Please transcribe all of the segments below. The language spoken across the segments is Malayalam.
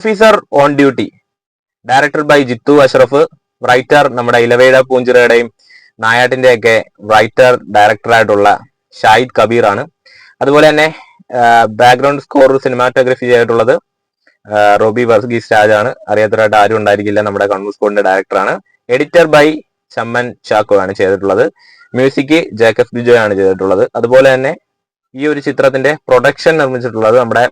Officer on duty, director by Jeethu Ashraf, writer നമ്മുടെ ഇലവേട പൂഞ്ചിറയുടെയും നായാട്ടിന്റെ ഒക്കെ റൈറ്റർ ഡയറക്ടറായിട്ടുള്ള ഷാഹിദ് കബീർ ആണ്. അതുപോലെ തന്നെ ബാക്ക്ഗ്രൗണ്ട് സ്കോർ സിനിമാറ്റോഗ്രഫി ചെയ്തിട്ടുള്ളത് റോബി വർഗീസ് രാജാണ്. അറിയാത്തവരായിട്ട് ആരും ഉണ്ടായിരിക്കില്ല, നമ്മുടെ കണ്ണൂർ സ്കോഡിന്റെ ഡയറക്ടറാണ്. എഡിറ്റർ ബൈ ചമ്മൻ ചാക്കോ ആണ് ചെയ്തിട്ടുള്ളത്. മ്യൂസിക് ജേക്കബ് ബിജോയ് ആണ് ചെയ്തിട്ടുള്ളത്. അതുപോലെ തന്നെ ഈ ഒരു ചിത്രത്തിന്റെ പ്രൊഡക്ഷൻ നിർമ്മിച്ചിട്ടുള്ളത് നമ്മുടെ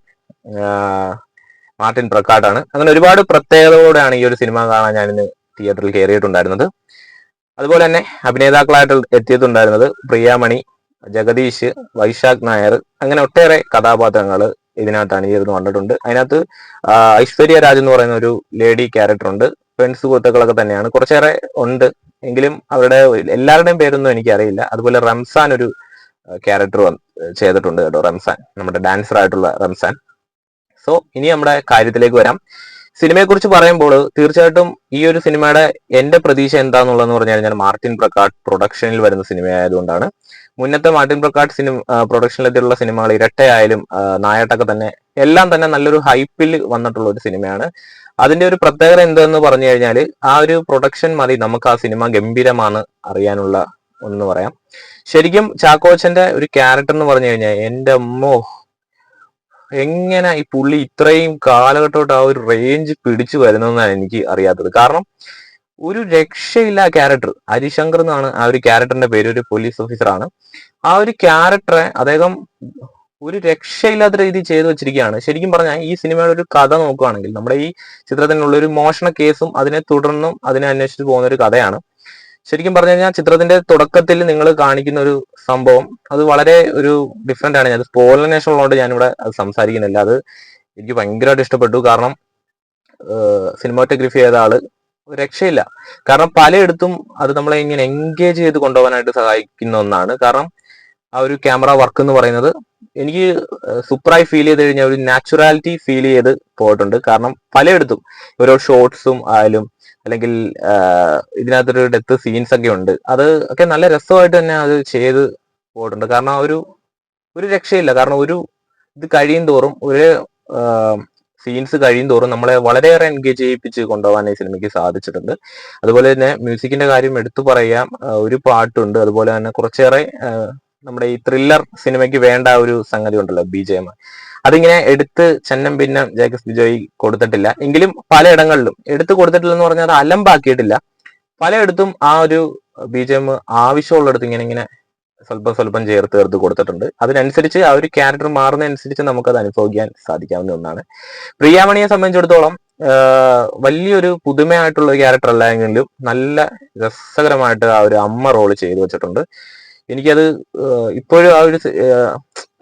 മാർട്ടിൻ പ്രക്കാട്ടാണ്. അങ്ങനെ ഒരുപാട് പ്രത്യേകതകളോടെയാണ് ഈ ഒരു സിനിമ കാണാൻ ഞാനിന്ന് തിയേറ്ററിൽ കയറിയിട്ടുണ്ടായിരുന്നത്. അതുപോലെ തന്നെ അഭിനേതാക്കളായിട്ട് എത്തിയിട്ടുണ്ടായിരുന്നത് പ്രിയാമണി, ജഗദീഷ്, വൈശാഖ് നായർ, അങ്ങനെ ഒട്ടേറെ കഥാപാത്രങ്ങൾ ഇതിനകത്ത് അണിചേർന്ന് വന്നിട്ടുണ്ട്. അതിനകത്ത് ഐശ്വര്യ രാജ് എന്ന് പറയുന്ന ഒരു ലേഡി ക്യാരക്ടർ ഉണ്ട്. പെൺ സുഹൃത്തുക്കളൊക്കെ തന്നെയാണ്, കുറച്ചേറെ ഉണ്ട് എങ്കിലും അവരുടെ എല്ലാവരുടെയും പേരൊന്നും എനിക്കറിയില്ല. അതുപോലെ റംസാൻ ഒരു ക്യാരക്ടർ ചെയ്തിട്ടുണ്ട് കേട്ടോ, റംസാൻ, നമ്മുടെ ഡാൻസർ ആയിട്ടുള്ള റംസാൻ. സോ ഇനി നമ്മുടെ കാര്യത്തിലേക്ക് വരാം. സിനിമയെ കുറിച്ച് പറയുമ്പോൾ തീർച്ചയായിട്ടും ഈ ഒരു സിനിമയുടെ എന്റെ പ്രതീക്ഷ എന്താന്നുള്ളതെന്ന് പറഞ്ഞു കഴിഞ്ഞാൽ മാർട്ടിൻ പ്രക്കാട്ട് പ്രൊഡക്ഷനിൽ വരുന്ന സിനിമയായതുകൊണ്ടാണ്. മുന്നത്തെ മാർട്ടിൻ പ്രക്കാട്ട് പ്രൊഡക്ഷനിലെത്തിയുള്ള സിനിമകൾ ഇരട്ടയായാലും നായാട്ടൊക്കെ തന്നെ എല്ലാം തന്നെ നല്ലൊരു ഹൈപ്പിൽ വന്നിട്ടുള്ള ഒരു സിനിമയാണ്. അതിന്റെ ഒരു പ്രത്യേകത എന്തെന്ന് പറഞ്ഞു കഴിഞ്ഞാൽ ആ ഒരു പ്രൊഡക്ഷൻ മതി നമുക്ക് ആ സിനിമ ഗംഭീരമാണ് അറിയാനുള്ള ഒന്ന് പറയാം. ശരിക്കും ചാക്കോച്ചന്റെ ഒരു ക്യാരക്ടർ എന്ന് പറഞ്ഞു കഴിഞ്ഞാൽ എന്റെ അമ്മോ, എങ്ങനെ ഈ പുള്ളി ഇത്രയും കാലഘട്ടമായിട്ട് ആ ഒരു റേഞ്ച് പിടിച്ചു വരുന്നതെന്നാണ് എനിക്ക് അറിയാത്തത്. കാരണം ഒരു രക്ഷയില്ല ക്യാരക്ടർ. ഹരിശങ്കർ എന്നാണ് ആ ഒരു ക്യാരക്ടറിന്റെ പേര്, ഒരു പോലീസ് ഓഫീസറാണ്. ആ ഒരു ക്യാരക്ടറെ അദ്ദേഹം ഒരു രക്ഷയില്ലാത്ത രീതിയിൽ ചെയ്തു വെച്ചിരിക്കുകയാണ്. ശരിക്കും പറഞ്ഞാൽ ഈ സിനിമയുടെ ഒരു കഥ നോക്കുകയാണെങ്കിൽ നമ്മുടെ ഈ ചിത്രത്തിനുള്ള ഒരു മോഷണ കേസും അതിനെ തുടർന്നും അതിനെ അന്വേഷിച്ച് പോകുന്ന ഒരു കഥയാണ്. ശരിക്കും പറഞ്ഞു കഴിഞ്ഞാൽ ചിത്രത്തിന്റെ തുടക്കത്തിൽ നിങ്ങൾ കാണിക്കുന്ന ഒരു സംഭവം അത് വളരെ ഒരു ഡിഫറെന്റ് ആണ്. അത് സ്പോയിലറേഷൻ ഉള്ളതുകൊണ്ട് ഞാനിവിടെ അത് സംസാരിക്കുന്നില്ല. അത് എനിക്ക് ഭയങ്കരമായിട്ട് ഇഷ്ടപ്പെട്ടു. കാരണം സിനിമാറ്റോഗ്രഫി ചെയ്ത ആള് രക്ഷയില്ല. കാരണം പലയിടത്തും അത് നമ്മളെ ഇങ്ങനെ എൻഗേജ് ചെയ്ത് കൊണ്ടുപോകാനായിട്ട് സഹായിക്കുന്ന ഒന്നാണ്. കാരണം ആ ഒരു ക്യാമറ വർക്ക് എന്ന് പറയുന്നത് എനിക്ക് സൂപ്പറായി ഫീൽ ചെയ്ത് കഴിഞ്ഞാൽ ഒരു നാച്ചുറാലിറ്റി ഫീൽ ചെയ്ത് പോയിട്ടുണ്ട്. കാരണം പലയിടത്തും ഓരോ ഷോർട്സും ആയാലും അല്ലെങ്കിൽ ഇതിനകത്തൊരു ഡെത്ത് സീൻസ് ഒക്കെ ഉണ്ട്, അത് ഒക്കെ നല്ല രസമായിട്ട് തന്നെ അത് ചെയ്ത് പോയിട്ടുണ്ട്. കാരണം ഒരു രക്ഷയില്ല. കാരണം ഒരു ഇത് കഴിയും തോറും ഒരു സീൻസ് കഴിയും തോറും നമ്മളെ വളരെയേറെ എൻഗേജ് ചെയ്യിപ്പിച്ച് കൊണ്ടുപോകാൻ ഈ സിനിമയ്ക്ക് സാധിച്ചിട്ടുണ്ട്. അതുപോലെ തന്നെ മ്യൂസിക്കിന്റെ കാര്യം എടുത്തു പറയാം. ഒരു പാട്ടുണ്ട്, അതുപോലെ തന്നെ കുറച്ചേറെ നമ്മുടെ ഈ ത്രില്ലർ സിനിമയ്ക്ക് വേണ്ട ഒരു സംഗതി ഉണ്ടല്ലോ, BGM, അതിങ്ങനെ എടുത്ത് ചെന്നം ഭിന്നം ജേക്കബ് ബിജോയ് കൊടുത്തിട്ടില്ല. എങ്കിലും പലയിടങ്ങളിലും എടുത്ത് കൊടുത്തിട്ടില്ലെന്ന് പറഞ്ഞാൽ അത് അലമ്പാക്കിയിട്ടില്ല. പലയിടത്തും ആ ഒരു BGM ആവശ്യമുള്ളിടത്ത് ഇങ്ങനെ സ്വല്പം ചേർത്ത് കൊടുത്തിട്ടുണ്ട്. അതിനനുസരിച്ച് ആ ഒരു ക്യാരക്ടർ മാറുന്നതനുസരിച്ച് നമുക്കത് അനുഭവിക്കാൻ സാധിക്കാവുന്ന ഒന്നാണ്. പ്രിയാമണിയെ സംബന്ധിച്ചിടത്തോളം വലിയൊരു പുതുമയായിട്ടുള്ള ഒരു ക്യാരക്ടർ അല്ല എങ്കിലും നല്ല രസകരമായിട്ട് ആ ഒരു അമ്മ റോള് ചെയ്തു വെച്ചിട്ടുണ്ട്. എനിക്കത് ഇപ്പോഴും ആ ഒരു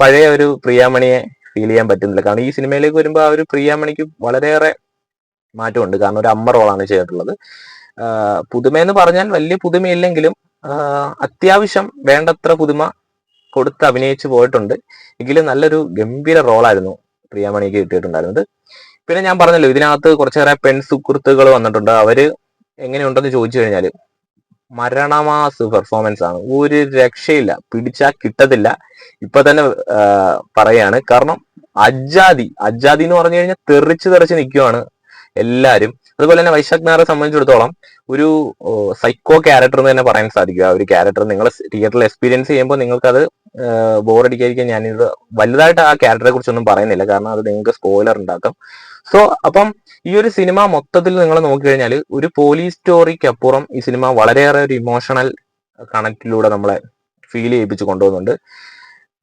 പഴയ ഒരു പ്രിയാമണിയെ ഫീൽ ചെയ്യാൻ പറ്റുന്നില്ല. കാരണം ഈ സിനിമയിലേക്ക് വരുമ്പോൾ ആ ഒരു പ്രിയാമണിക്ക് വളരെയേറെ മാറ്റമുണ്ട്. കാരണം ഒരു അമ്മ റോളാണ് ചെയ്തിട്ടുള്ളത്. പുതുമയെന്ന് പറഞ്ഞാൽ വലിയ പുതുമയില്ലെങ്കിലും അത്യാവശ്യം വേണ്ടത്ര പുതുമ കൊടുത്ത് അഭിനയിച്ചു പോയിട്ടുണ്ട്. എങ്കിലും നല്ലൊരു ഗംഭീര റോളായിരുന്നു പ്രിയാമണിക്ക് കിട്ടിയിട്ടുണ്ടായിരുന്നത്. പിന്നെ ഞാൻ പറഞ്ഞല്ലോ, ഇതിനകത്ത് കുറച്ചേറെ പെൺ സുഹൃത്തുക്കൾ വന്നിട്ടുണ്ട്. അവര് എങ്ങനെയുണ്ടെന്ന് ചോദിച്ചു കഴിഞ്ഞാൽ മരണമാസ് പെർഫോമൻസ് ആണ്. ഒരു രക്ഷയില്ല, പിടിച്ചാൽ കിട്ടത്തില്ല. ഇപ്പൊ തന്നെ പറയാണ്. കാരണം അജാദി എന്ന് പറഞ്ഞു കഴിഞ്ഞാൽ തെറിച്ച് നിൽക്കുവാണ് എല്ലാരും. അതുപോലെ തന്നെ വൈശാഖ് നായരെ സംബന്ധിച്ചിടത്തോളം ഒരു സൈക്കോ ക്യാരക്ടർ എന്ന് തന്നെ പറയാൻ സാധിക്കും. ആ ഒരു ക്യാരക്ടർ നിങ്ങൾ തിയേറ്ററിൽ എക്സ്പീരിയൻസ് ചെയ്യുമ്പോൾ നിങ്ങൾക്കത് ബോറടിക്കാതിരിക്കാൻ ഞാനിത് വലുതായിട്ട് ആ ക്യാരക്ടറെ കുറിച്ചൊന്നും പറയുന്നില്ല. കാരണം അത് നിങ്ങൾക്ക് സ്പോയിലർ ഉണ്ടാക്കും. സോ അപ്പം ഈ ഒരു സിനിമ മൊത്തത്തിൽ നിങ്ങൾ നോക്കിക്കഴിഞ്ഞാൽ ഒരു പോലീസ് സ്റ്റോറിക്ക് അപ്പുറം ഈ സിനിമ വളരെയേറെ ഒരു ഇമോഷണൽ കണക്റ്റിലൂടെ നമ്മളെ ഫീൽ ചെയ്യിപ്പിച്ച് കൊണ്ടുപോകുന്നുണ്ട്.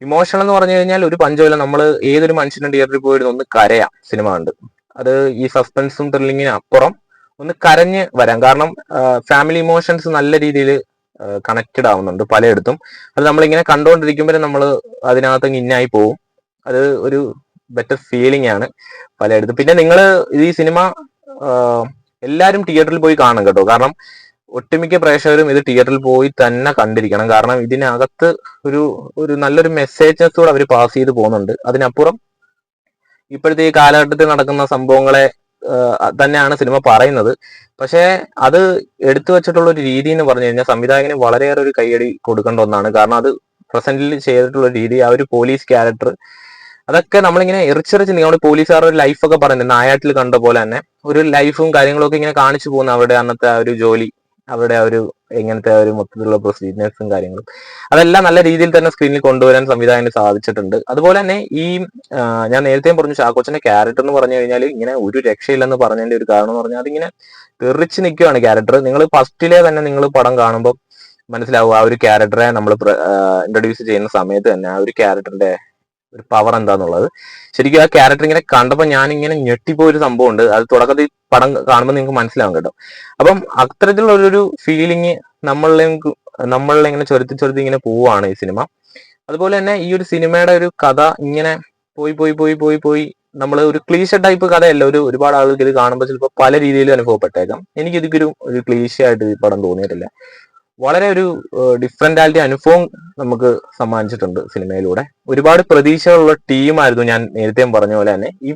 ഇമോഷണൽ എന്ന് പറഞ്ഞു കഴിഞ്ഞാൽ ഒരു പഞ്ചമില്ല. നമ്മൾ ഏതൊരു മനുഷ്യനും തിയേറ്ററിൽ പോയിട്ട് ഒന്ന് കരയാം സിനിമ കണ്ട്. അത് ഈ സസ്പെൻസും ത്രില്ലിങ്ങിന് അപ്പുറം ഒന്ന് കരഞ്ഞ് വരാം. കാരണം ഫാമിലി ഇമോഷൻസ് നല്ല രീതിയിൽ കണക്റ്റഡ് ആവുന്നുണ്ട് പലയിടത്തും. അത് നമ്മളിങ്ങനെ കണ്ടുകൊണ്ടിരിക്കുമ്പോഴേ നമ്മൾ അതിനകത്ത് ഇന്നായി പോവും. അത് ഒരു ബെറ്റർ ഫീലിംഗ് ആണ് പലയിടത്തും. പിന്നെ നിങ്ങൾ ഈ സിനിമ എല്ലാവരും തിയേറ്ററിൽ പോയി കാണണം കേട്ടോ. കാരണം ഒട്ടുമിക്ക പ്രേക്ഷകരും ഇത് തിയേറ്ററിൽ പോയി തന്നെ കണ്ടിരിക്കണം. കാരണം ഇതിനകത്ത് ഒരു നല്ലൊരു മെസ്സേജസ് കൂടെ അവർ പാസ് ചെയ്ത് പോകുന്നുണ്ട്. അതിനപ്പുറം ഇപ്പോഴത്തെ ഈ കാലഘട്ടത്തിൽ നടക്കുന്ന സംഭവങ്ങളെ തന്നെയാണ് സിനിമ പറയുന്നത്. പക്ഷേ അത് എടുത്തു വെച്ചിട്ടുള്ള ഒരു രീതി എന്ന് പറഞ്ഞു കഴിഞ്ഞാൽ സംവിധായകന് വളരെയേറെ ഒരു കൈയടി കൊടുക്കേണ്ട ഒന്നാണ്. കാരണം അത് പ്രസന്റിൽ ചെയ്തിട്ടുള്ള രീതി, ആ ഒരു പോലീസ് ക്യാരക്ടർ അതൊക്കെ നമ്മളിങ്ങനെ എറിച്ചെറിച്ച് നമ്മൾ പോലീസുകാരുടെ ഒരു ലൈഫൊക്കെ പറയുന്നത് നായാട്ടിൽ കണ്ട പോലെ തന്നെ ഒരു ലൈഫും കാര്യങ്ങളും ഒക്കെ ഇങ്ങനെ കാണിച്ചു പോകുന്ന അവരുടെ അന്നത്തെ ആ ഒരു ജോലി, അവരുടെ ആ ഒരു എങ്ങനത്തെ ഒരു മൊത്തത്തിലുള്ള പ്രൊസീജിയേഴ്സും കാര്യങ്ങളും അതെല്ലാം നല്ല രീതിയിൽ തന്നെ സ്ക്രീനിൽ കൊണ്ടുവരാൻ സംവിധായകന് സാധിച്ചിട്ടുണ്ട്. അതുപോലെ തന്നെ ഈ ഞാൻ നേരത്തെയും പറഞ്ഞു ചാക്കോച്ചന്റെ ക്യാരക്ടർ എന്ന് പറഞ്ഞു കഴിഞ്ഞാൽ ഇങ്ങനെ ഒരു രക്ഷയില്ലെന്ന് പറഞ്ഞതിന്റെ ഒരു കാരണം എന്ന് പറഞ്ഞാൽ അതിങ്ങനെ തെറിച്ച് നിൽക്കുകയാണ് ക്യാരക്ടർ. നിങ്ങൾ ഫസ്റ്റിലെ തന്നെ നിങ്ങൾ പടം കാണുമ്പോൾ മനസ്സിലാവും ആ ഒരു ക്യാരക്ടറെ നമ്മൾ ഇൻട്രൊഡ്യൂസ് ചെയ്യുന്ന സമയത്ത് തന്നെ ആ ഒരു ക്യാരക്ടറിന്റെ ഒരു പവർ എന്താന്നുള്ളത്. ശരിക്കും ആ ക്യാരക്ടർ ഇങ്ങനെ കണ്ടപ്പോൾ ഞാൻ ഇങ്ങനെ ഞെട്ടിപ്പോയൊരു സംഭവം ഉണ്ട്. അത് തുടക്കത്തിൽ പടം കാണുമ്പോൾ നിങ്ങൾക്ക് മനസ്സിലാവും കേട്ടോ. അപ്പം അത്തരത്തിലുള്ള ഒരു ഫീലിംഗ് നമ്മളിൽ ഇങ്ങനെ ചൊരുത്തി ഇങ്ങനെ പോവാണ് ഈ സിനിമ. അതുപോലെ തന്നെ ഈ ഒരു സിനിമയുടെ ഒരു കഥ ഇങ്ങനെ പോയി പോയി പോയി പോയി പോയി നമ്മൾ ഒരു ക്ലീശ ടൈപ്പ് കഥയല്ല. ഒരുപാട് ആളുകൾക്ക് ഇത് കാണുമ്പോൾ ചിലപ്പോൾ പല രീതിയിലും അനുഭവപ്പെട്ടേക്കാം. എനിക്ക് ഇതൊരു ക്ലീശ ആയിട്ട് ഈ പടം തോന്നിയിട്ടില്ല. വളരെ ഒരു ഡിഫറെന്റാലിറ്റി അനുഭവം നമുക്ക് സമ്മാനിച്ചിട്ടുണ്ട് സിനിമയിലൂടെ. ഒരുപാട് പ്രതീക്ഷകളുള്ള ടീമായിരുന്നു, ഞാൻ നേരത്തെയും പറഞ്ഞ പോലെ തന്നെ ഈ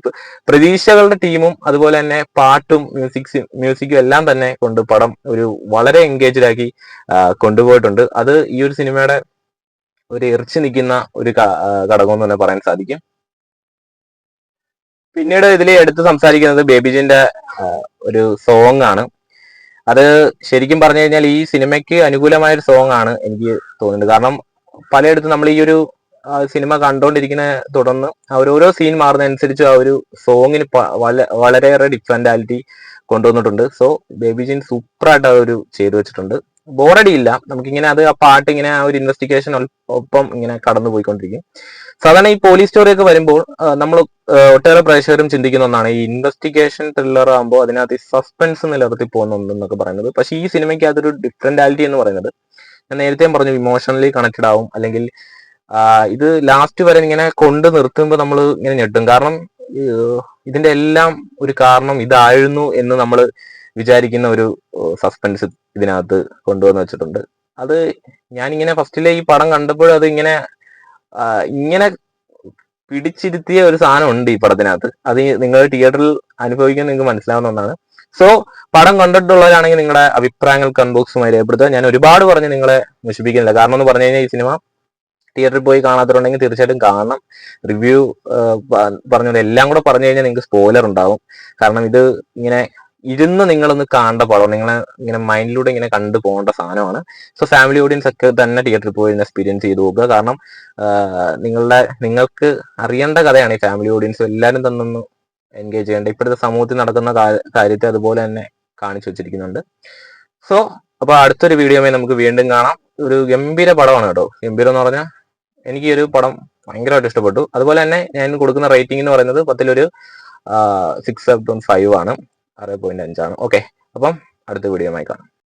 പ്രതീക്ഷകളുടെ ടീമും അതുപോലെ തന്നെ പാട്ടും മ്യൂസിക്കും എല്ലാം തന്നെ കൊണ്ട് പടം ഒരു വളരെ എൻഗേജ്ഡ് ആക്കി കൊണ്ടുപോയിട്ടുണ്ട്. അത് ഈ ഒരു സിനിമയുടെ ഒരു എറിച്ചു നിൽക്കുന്ന ഒരു ഘടകം എന്ന് തന്നെ പറയാൻ സാധിക്കും. പിന്നീട് ഇതിൽ എടുത്ത് സംസാരിക്കുന്നത് ബേബിജിന്റെ ഒരു സോങ് ആണ്. അത് ശരിക്കും പറഞ്ഞു കഴിഞ്ഞാൽ ഈ സിനിമയ്ക്ക് അനുകൂലമായ ഒരു സോങ് ആണ് എനിക്ക് തോന്നുന്നത്. കാരണം പലയിടത്തും നമ്മൾ ഈ ഒരു സിനിമ കണ്ടുകൊണ്ടിരിക്കുന്ന തുടർന്ന് ഓരോ സീൻ മാറുന്നതനുസരിച്ച് ആ ഒരു സോങ്ങിന് വളരെയേറെ ഡിഫറെന്റാലിറ്റി കൊണ്ടുവന്നിട്ടുണ്ട്. സോ ബേബിജിൻ സൂപ്പറായിട്ട് ആ ഒരു ചെയ്തു വെച്ചിട്ടുണ്ട്. ബോറടി ഇല്ല. നമുക്കിങ്ങനെ ആ പാട്ട് ഇങ്ങനെ ആ ഒരു ഇൻവെസ്റ്റിഗേഷൻ ഒപ്പം ഇങ്ങനെ കടന്നു പോയിക്കൊണ്ടിരിക്കും. സാധാരണ ഈ പോലീസ് സ്റ്റോറി ഒക്കെ വരുമ്പോൾ നമ്മൾ ഒട്ടേറെ പ്രേക്ഷകരും ചിന്തിക്കുന്ന ഒന്നാണ് ഈ ഇൻവെസ്റ്റിഗേഷൻ ത്രില്ലർ ആകുമ്പോൾ അതിനകത്ത് ഈ സസ്പെൻസ് നിലനിർത്തി പോകുന്ന ഒന്നെന്നൊക്കെ പറയുന്നത്. പക്ഷെ ഈ സിനിമയ്ക്ക് അതൊരു ഡിഫറെന്റാലിറ്റി എന്ന് പറയുന്നത് ഞാൻ നേരത്തെയും പറഞ്ഞു ഇമോഷണലി കണക്റ്റഡ് ആവും. അല്ലെങ്കിൽ ഇത് ലാസ്റ്റ് വരെ ഇങ്ങനെ കൊണ്ട് നിർത്തുമ്പോൾ നമ്മൾ ഇങ്ങനെ ഞെട്ടും. കാരണം ഇതിന്റെ എല്ലാം ഒരു കാരണം ഇതായിരുന്നു എന്ന് നമ്മൾ വിചാരിക്കുന്ന ഒരു സസ്പെൻസ് ഇതിനകത്ത് കൊണ്ടുവന്ന് വെച്ചിട്ടുണ്ട്. അത് ഞാനിങ്ങനെ ഫസ്റ്റിലെ ഈ പടം കണ്ടപ്പോഴും അത് ഇങ്ങനെ പിടിച്ചിരുത്തിയ ഒരു സാധനം ഉണ്ട് ഈ പടത്തിനകത്ത്. അത് നിങ്ങൾ തിയേറ്ററിൽ അനുഭവിക്കാൻ നിങ്ങൾക്ക് മനസ്സിലാവുന്ന ഒന്നാണ്. സോ പടം കണ്ടിട്ടുള്ളവരാണെങ്കിൽ നിങ്ങളുടെ അഭിപ്രായങ്ങൾ കമന്റ് ബോക്സുമായി രേഖപ്പെടുത്തുക. ഞാൻ ഒരുപാട് പറഞ്ഞ് നിങ്ങളെ നശിപ്പിക്കുന്നില്ല. കാരണം എന്ന് പറഞ്ഞു കഴിഞ്ഞാൽ ഈ സിനിമ തിയേറ്ററിൽ പോയി കാണാത്തവരുണ്ടെങ്കിൽ തീർച്ചയായിട്ടും കാണണം. റിവ്യൂ പറഞ്ഞത് എല്ലാം കൂടെ പറഞ്ഞു കഴിഞ്ഞാൽ നിങ്ങൾക്ക് സ്പോയിലർ ഉണ്ടാവും. കാരണം ഇത് ഇങ്ങനെ ഇരുന്ന് നിങ്ങളൊന്ന് കാണേണ്ട പടം, നിങ്ങളെ ഇങ്ങനെ മൈൻഡിലൂടെ ഇങ്ങനെ കണ്ടു പോകേണ്ട സാധനമാണ്. സോ ഫാമിലി ഓഡിയൻസ് ഒക്കെ തന്നെ തിയേറ്ററിൽ പോയി എക്സ്പീരിയൻസ് ചെയ്ത് നോക്കുക. കാരണം നിങ്ങൾക്ക് അറിയേണ്ട കഥയാണ് ഈ ഫാമിലി ഓഡിയൻസ് എല്ലാവരും തന്നൊന്ന് എൻഗേജ് ചെയ്യേണ്ട. ഇപ്പോഴത്തെ സമൂഹത്തിൽ നടക്കുന്ന കാര്യത്തെ അതുപോലെ തന്നെ കാണിച്ചു വെച്ചിരിക്കുന്നുണ്ട്. സോ അപ്പൊ അടുത്തൊരു വീഡിയോയുമായി നമുക്ക് വീണ്ടും കാണാം. ഒരു ഗംഭീര പടമാണ് കേട്ടോ. ഗംഭീരം എന്ന് പറഞ്ഞാൽ എനിക്ക് ഈ ഒരു പടം ഭയങ്കരമായിട്ട് ഇഷ്ടപ്പെട്ടു. അതുപോലെ തന്നെ ഞാൻ കൊടുക്കുന്ന റേറ്റിംഗ് എന്ന് പറയുന്നത് 10-ഒരു 6.5 ആണ്, 6.5 ആണ്. ഓക്കെ, അപ്പം അടുത്ത വീഡിയോയുമായി കാണാം.